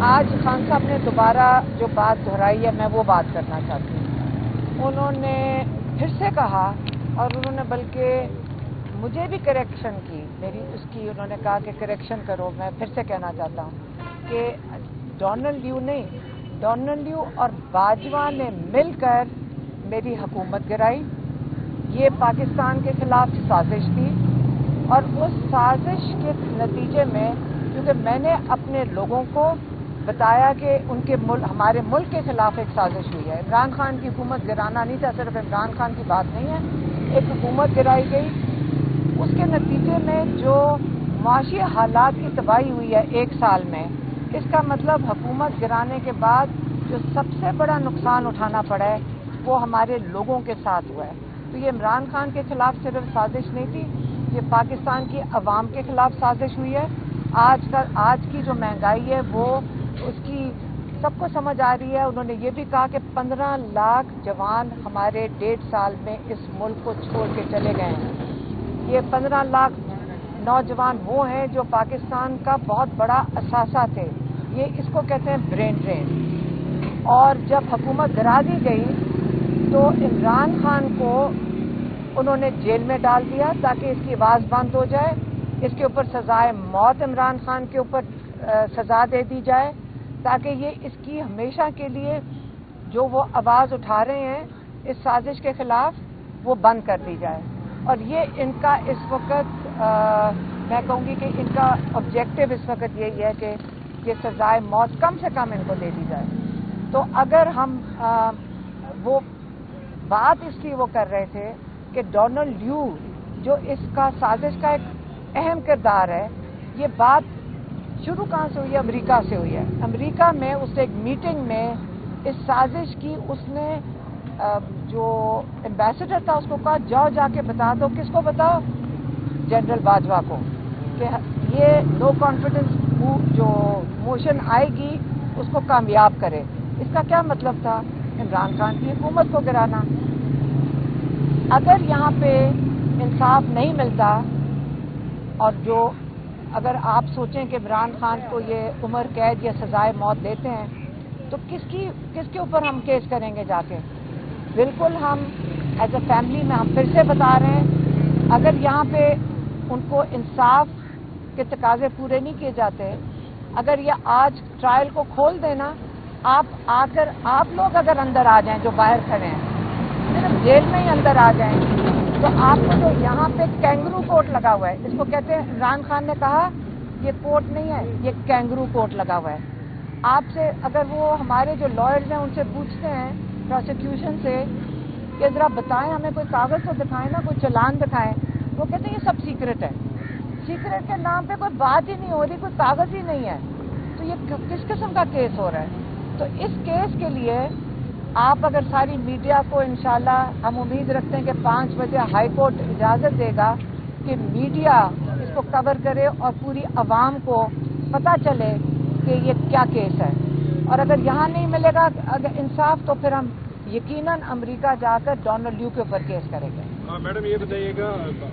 آج خان صاحب نے دوبارہ جو بات دہرائی ہے میں وہ بات کرنا چاہتی ہوں. انہوں نے پھر سے کہا اور انہوں نے بلکہ مجھے بھی کریکشن کی میری اس کی. انہوں نے کہا کہ کریکشن کرو. میں پھر سے کہنا چاہتا ہوں کہ ڈونلڈ لیو نہیں، ڈونلڈ لیو اور باجوہ نے مل کر میری حکومت گرائی. یہ پاکستان کے خلاف سازش تھی اور اس سازش کے نتیجے میں کیونکہ میں نے اپنے لوگوں کو بتایا کہ ان کے ہمارے ملک کے خلاف ایک سازش ہوئی ہے. عمران خان کی حکومت گرانا نہیں تھا، صرف عمران خان کی بات نہیں ہے، ایک حکومت گرائی گئی. اس کے نتیجے میں جو معاشی حالات کی تباہی ہوئی ہے 1 سال میں، اس کا مطلب حکومت گرانے کے بعد جو سب سے بڑا نقصان اٹھانا پڑا ہے وہ ہمارے لوگوں کے ساتھ ہوا ہے. تو یہ عمران خان کے خلاف صرف سازش نہیں تھی، یہ پاکستان کی عوام کے خلاف سازش ہوئی ہے. آج کی جو مہنگائی ہے وہ اس کی سب کو سمجھ آ رہی ہے. انہوں نے یہ بھی کہا کہ 15 لاکھ جوان ہمارے 1.5 سال میں اس ملک کو چھوڑ کے چلے گئے ہیں. یہ 15 لاکھ نوجوان وہ ہیں جو پاکستان کا بہت بڑا اثاثہ تھے. یہ اس کو کہتے ہیں برین ڈرین. اور جب حکومت گرا دی گئی تو عمران خان کو انہوں نے جیل میں ڈال دیا تاکہ اس کی آواز بند ہو جائے. اس کے اوپر سزائے موت عمران خان کے اوپر سزا دے دی جائے تاکہ یہ اس کی ہمیشہ کے لیے جو وہ آواز اٹھا رہے ہیں اس سازش کے خلاف وہ بند کر دی جائے. اور یہ ان کا اس وقت میں کہوں گی کہ ان کا آبجیکٹو اس وقت یہی ہے کہ یہ سزائے موت کم سے کم ان کو دے دی جائے. تو اگر ہم وہ بات اس لیے وہ کر رہے تھے کہ ڈونلڈ لیو جو اس کا سازش کا ایک اہم کردار ہے، یہ بات شروع کہاں سے ہوئی ہے؟ امریکہ سے ہوئی ہے. امریکہ میں اس نے ایک میٹنگ میں اس سازش کی اس نے جو ایمبیسڈر تھا اس کو کہا جاؤ جا کے بتا دو. کس کو بتاؤ؟ جنرل باجوہ کو، کہ یہ نو کانفیڈنس جو موشن آئے گی اس کو کامیاب کرے. اس کا کیا مطلب تھا؟ عمران خان کی حکومت کو گرانا. اگر یہاں پہ انصاف نہیں ملتا اور جو اگر آپ سوچیں کہ عمران خان کو یہ عمر قید یا سزائے موت دیتے ہیں تو کس کے اوپر ہم کیس کریں گے جا کے؟ بالکل ہم ایز اے فیملی میں ہم پھر سے بتا رہے ہیں اگر یہاں پہ ان کو انصاف کے تقاضے پورے نہیں کیے جاتے، اگر یہ آج ٹرائل کو کھول دینا، آپ لوگ اگر اندر آ جائیں جو باہر کھڑے ہیں، صرف جیل میں ہی اندر آ جائیں تو آپ کو جو یہاں پہ کینگرو کوٹ لگا ہوا ہے، اس کو کہتے ہیں، عمران خان نے کہا یہ کوٹ نہیں ہے، یہ کینگرو کوٹ لگا ہوا ہے. آپ سے اگر وہ ہمارے جو لائرز ہیں ان سے پوچھتے ہیں پروسیکیوشن سے کہ ذرا بتائیں ہمیں کوئی کاغذ تو دکھائیں نا، کوئی چلان دکھائیں، وہ کہتے ہیں یہ سب سیکرٹ ہے. سیکرٹ کے نام پہ کوئی بات ہی نہیں ہو رہی، کوئی کاغذ ہی نہیں ہے، تو یہ کس قسم کا کیس ہو رہا ہے؟ تو اس کیس کے لیے آپ اگر ساری میڈیا کو انشاءاللہ ہم امید رکھتے ہیں کہ 5 بجے ہائی کورٹ اجازت دے گا کہ میڈیا اس کو کور کرے اور پوری عوام کو پتہ چلے کہ یہ کیا کیس ہے. اور اگر یہاں نہیں ملے گا اگر انصاف تو پھر ہم یقیناً امریکہ جا کر ڈونلڈ لیو کے اوپر کیس کریں گے. میڈم یہ بتائیے گا،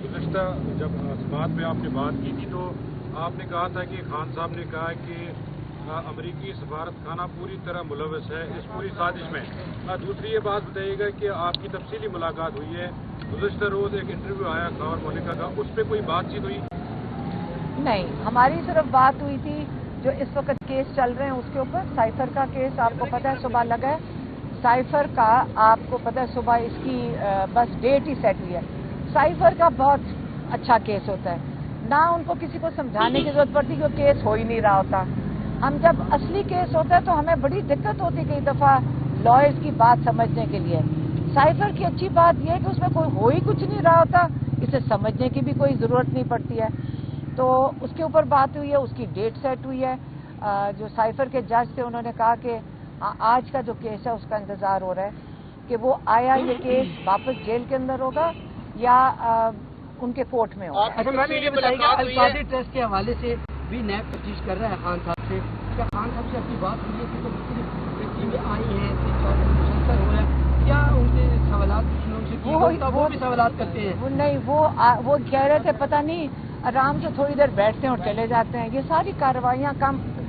گزشتہ جب اس بات پہ آپ نے بات کی تھی تو آپ نے کہا تھا کہ خان صاحب نے کہا کہ امریکی سفارت خانہ پوری طرح ملوث ہے اس پوری سازش میں. دوسری یہ بات بتائیے گا کہ آپ کی تفصیلی ملاقات ہوئی ہے، گزشتہ روز ایک انٹرویو آیا خبر مولکا کا، اس پہ کوئی بات چیت ہوئی؟ نہیں، ہماری صرف بات ہوئی تھی جو اس وقت کیس چل رہے ہیں اس کے اوپر. سائفر کا کیس آپ کو پتہ ہے صبح لگا ہے، سائفر کا آپ کو پتہ ہے صبح اس کی بس ڈیٹ ہی سیٹ ہوئی ہے. سائفر کا بہت اچھا کیس ہوتا ہے، نہ ان کو کسی کو سمجھانے کی ضرورت پڑتی کہ وہ کیس ہو ہی نہیں رہا ہوتا. ہم جب اصلی کیس ہوتا ہے تو ہمیں بڑی دقت ہوتی کئی دفعہ لائرز کی بات سمجھنے کے لیے. سائفر کی اچھی بات یہ ہے کہ اس میں کوئی ہو ہی کچھ نہیں رہا ہوتا، اسے سمجھنے کی بھی کوئی ضرورت نہیں پڑتی ہے. تو اس کے اوپر بات ہوئی ہے، اس کی ڈیٹ سیٹ ہوئی ہے. جو سائفر کے جج تھے انہوں نے کہا کہ آج کا جو کیس ہے اس کا انتظار ہو رہا ہے کہ وہ آیا یہ کیس واپس جیل کے اندر ہوگا یا ان کے کورٹ میں ہوگا. اچھا میں نے یہ بتایا کہ القادری ٹرسٹ کے حوالے سے بھی نیب تفتیش کر رہا ہے خان صاحب سے، کیا خان صاحب سے اپنی بات ہوئی ہے کہ تو مختلف ٹیمیں آئی ہیں 3-4 مسلسل ہو رہا ہے، کیا ان سے سوالات وہ بھی سوالات کرتے ہیں؟ نہیں، وہ کہہ رہے تھے پتہ نہیں آرام سے تھوڑی دیر بیٹھتے ہیں اور چلے جاتے ہیں. یہ ساری کارروائیاں